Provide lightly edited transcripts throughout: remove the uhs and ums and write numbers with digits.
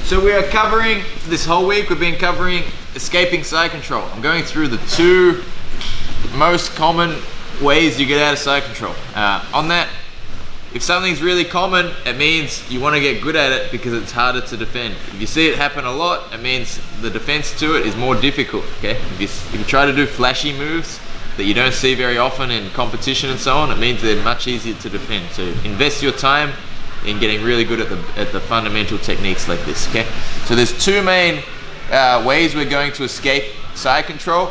So we are covering, this whole week we've been covering escaping side control. I'm going through the 2 most common ways you get out of side control. On that, if something's really common, it means you want to get good at it because it's harder to defend. If you see it happen a lot, it means the defense to it is more difficult, okay? If you try to do flashy moves that you don't see very often in competition and so on, it means they're much easier to defend. So invest your time in getting really good at the fundamental techniques like this, okay? So there's 2 main ways we're going to escape side control.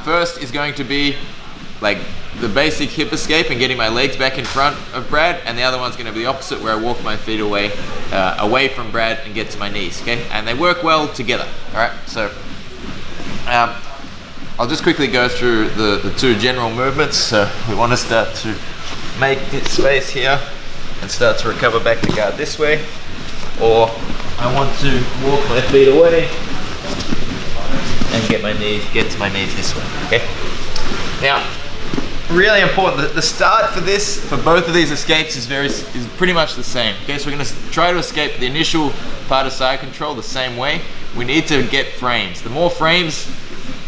First is going to be like the basic hip escape and getting my legs back in front of Brad, and the other one's going to be the opposite, where I walk my feet away from Brad and get to my knees, okay? And they work well together, all right? So I'll just quickly go through the 2 general movements. So we want to start to make this space here and start to recover back to guard this way, or I want to walk my feet away and get to my knees this way, okay? Now, really important, the start for this, for both of these escapes is pretty much the same, okay? So we're going to try to escape the initial part of side control the same way. We need to get frames. The more frames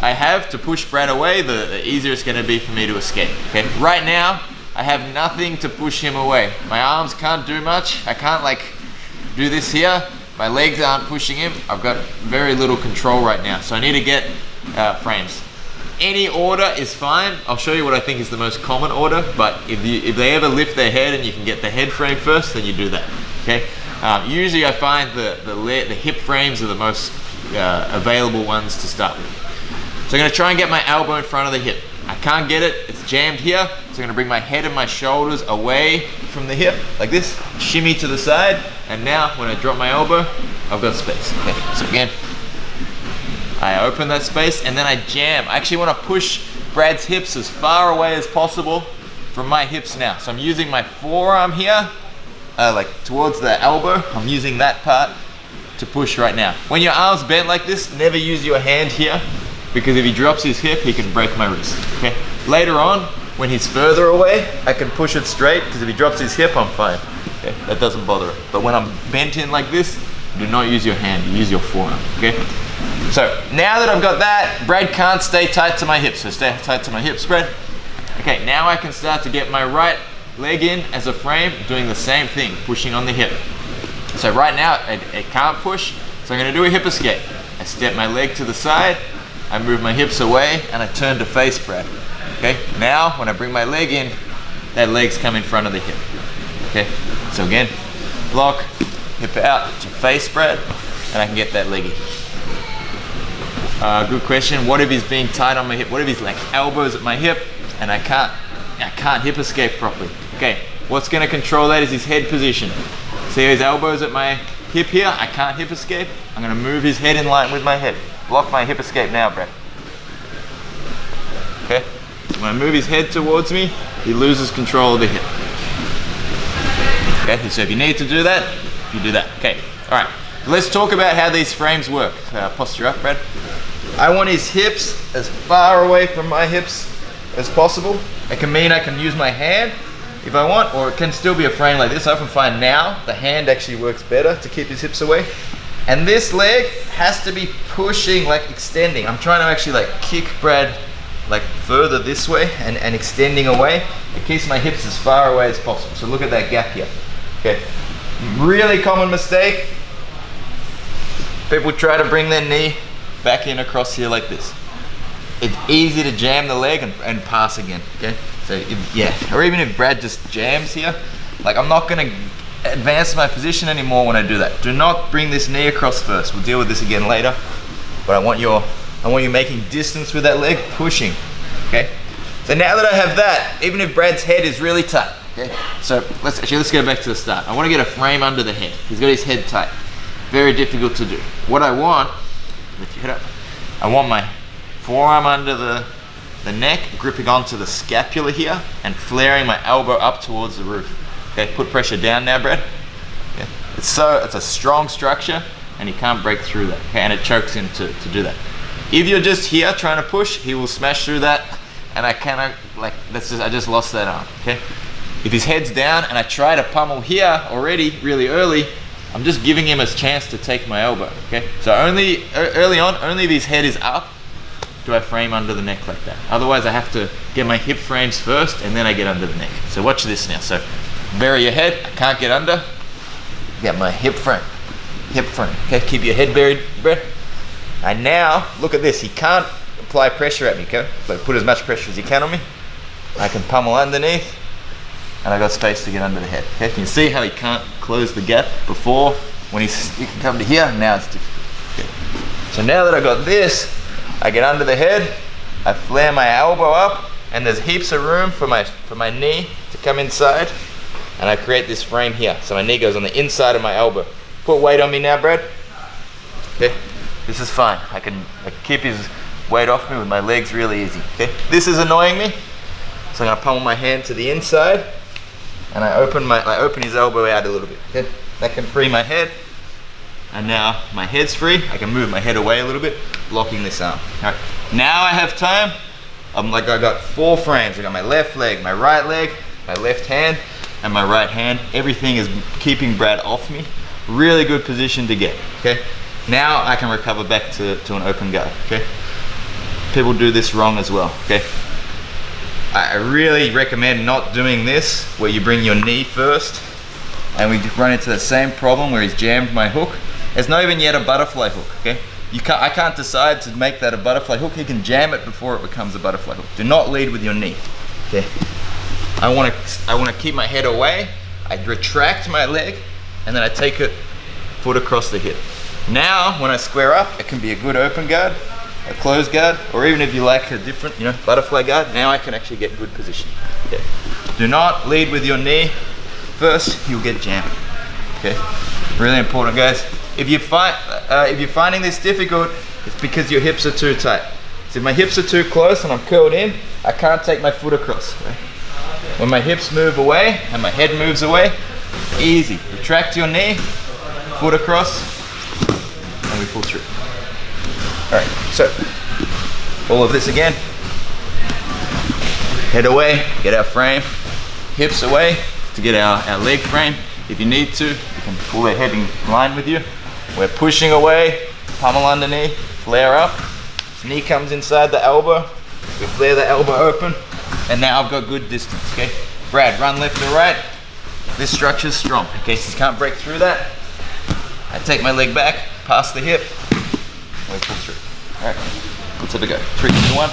I have to push Brad away, the easier it's going to be for me to escape, okay? Right now, I have nothing to push him away. My arms can't do much. I can't like do this here. My legs aren't pushing him. I've got very little control right now. So I need to get frames. Any order is fine. I'll show you what I think is the most common order, but if they ever lift their head and you can get the head frame first, then you do that, okay? Usually I find the hip frames are the most available ones to start with. So I'm gonna try and get my elbow in front of the hip. I can't get it, it's jammed here, so I'm gonna bring my head and my shoulders away from the hip, like this, shimmy to the side, and now when I drop my elbow, I've got space. Okay, so again, I open that space and then I jam. I actually wanna push Brad's hips as far away as possible from my hips now. So I'm using my forearm here, like towards the elbow, I'm using that part to push right now. When your arm's bent like this, never use your hand here, because if he drops his hip, he can break my wrist, okay? Later on, when he's further away, I can push it straight, because if he drops his hip, I'm fine, okay? That doesn't bother it. But when I'm bent in like this, do not use your hand, use your forearm, okay? So, now that I've got that, Brad can't stay tight to my hips, so stay tight to my hips, Brad. Okay, now I can start to get my right leg in as a frame, doing the same thing, pushing on the hip. So right now, it can't push, so I'm gonna do a hip escape. I step my leg to the side, I move my hips away, and I turn to face Brad. Okay, now when I bring my leg in, that leg's come in front of the hip. Okay, so again, block, hip out to face Brad, and I can get that leg in. Good question. What if he's being tight on my hip? What if he's like elbows at my hip, and I can't hip escape properly? Okay, what's gonna control that is his head position. See his elbows at my hip here? I can't hip escape. I'm gonna move his head in line with my head. Block my hip escape now, Brad. Okay? So when I move his head towards me, he loses control of the hip. Okay, so if you need to do that, you do that. Okay, all right. Let's talk about how these frames work. Posture up, Brad. I want his hips as far away from my hips as possible. It can mean I can use my hand if I want, or it can still be a frame like this. I often find now the hand actually works better to keep his hips away. And this leg has to be pushing, like extending. I'm trying to actually like kick Brad like further this way and extending away. It keeps my hips as far away as possible. So look at that gap here. Okay, really common mistake. People try to bring their knee back in across here like this. It's easy to jam the leg and pass again, okay? So or even if Brad just jams here, like I'm not gonna advance my position anymore when I do that. Do not bring this knee across first. We'll deal with this again later. But I want you making distance with that leg, pushing, okay? So now that I have that, even if Brad's head is really tight, okay? So let's go back to the start. I want to get a frame under the head. He's got his head tight. Very difficult to do. What I want, lift your head up, I want my forearm under the neck, gripping onto the scapula here, and flaring my elbow up towards the roof. Okay, put pressure down now, Brad. Okay. It's a strong structure, and he can't break through that. Okay, and it chokes him to do that. If you're just here trying to push, he will smash through that, and I cannot, like, I just lost that arm, okay? If his head's down and I try to pummel here already really early, I'm just giving him a chance to take my elbow, okay? So early on, only if his head is up, do I frame under the neck like that. Otherwise, I have to get my hip frames first, and then I get under the neck. So watch this now. So bury your head, I can't get under. Get my hip frame, okay? Keep your head buried, Brett. And now, look at this. He can't apply pressure at me, okay? So put as much pressure as you can on me. I can pummel underneath, and I got space to get under the head, okay? Can you see how he can't close the gap before when he can come to here? Now it's difficult, okay? So now that I got this, I get under the head, I flare my elbow up, and there's heaps of room for my knee to come inside, and I create this frame here. So my knee goes on the inside of my elbow. Put weight on me now, Brad. Okay, this is fine. I can keep his weight off me with my legs really easy. Okay, this is annoying me, so I'm gonna pummel my hand to the inside, and I open his elbow out a little bit. Okay, that can free my head. And now my head's free. I can move my head away a little bit, blocking this arm. All right. Now I have time. I got 4 frames. I got my left leg, my right leg, my left hand, and my right hand. Everything is keeping Brad off me. Really good position to get, okay? Now I can recover back to an open guard, okay? People do this wrong as well, okay? I really recommend not doing this where you bring your knee first and we run into the same problem where he's jammed my hook. It's not even yet a butterfly hook, okay? I can't decide to make that a butterfly hook. You can jam it before it becomes a butterfly hook. Do not lead with your knee, okay? I want to keep my head away. I retract my leg, and then I take it foot across the hip. Now, when I square up, it can be a good open guard, a closed guard, or even if you like a different, butterfly guard. Now I can actually get good position. Okay. Do not lead with your knee first. You'll get jammed. Okay. Really important, guys. If you're finding this difficult, it's because your hips are too tight. So if my hips are too close and I'm curled in, I can't take my foot across. Okay? When my hips move away and my head moves away, easy. Retract your knee, foot across, and we pull through. All right, so all of this again. Head away, get our frame. Hips away to get our leg frame. If you need to, you can pull the head in line with you. We're pushing away, pummel underneath, flare up. Knee comes inside the elbow. We flare the elbow open. And now I've got good distance, okay? Brad, run left to right. This structure's strong, okay? So you can't break through that. I take my leg back, past the hip, and we pull through. All right, let's have a go. 3, 2, 1.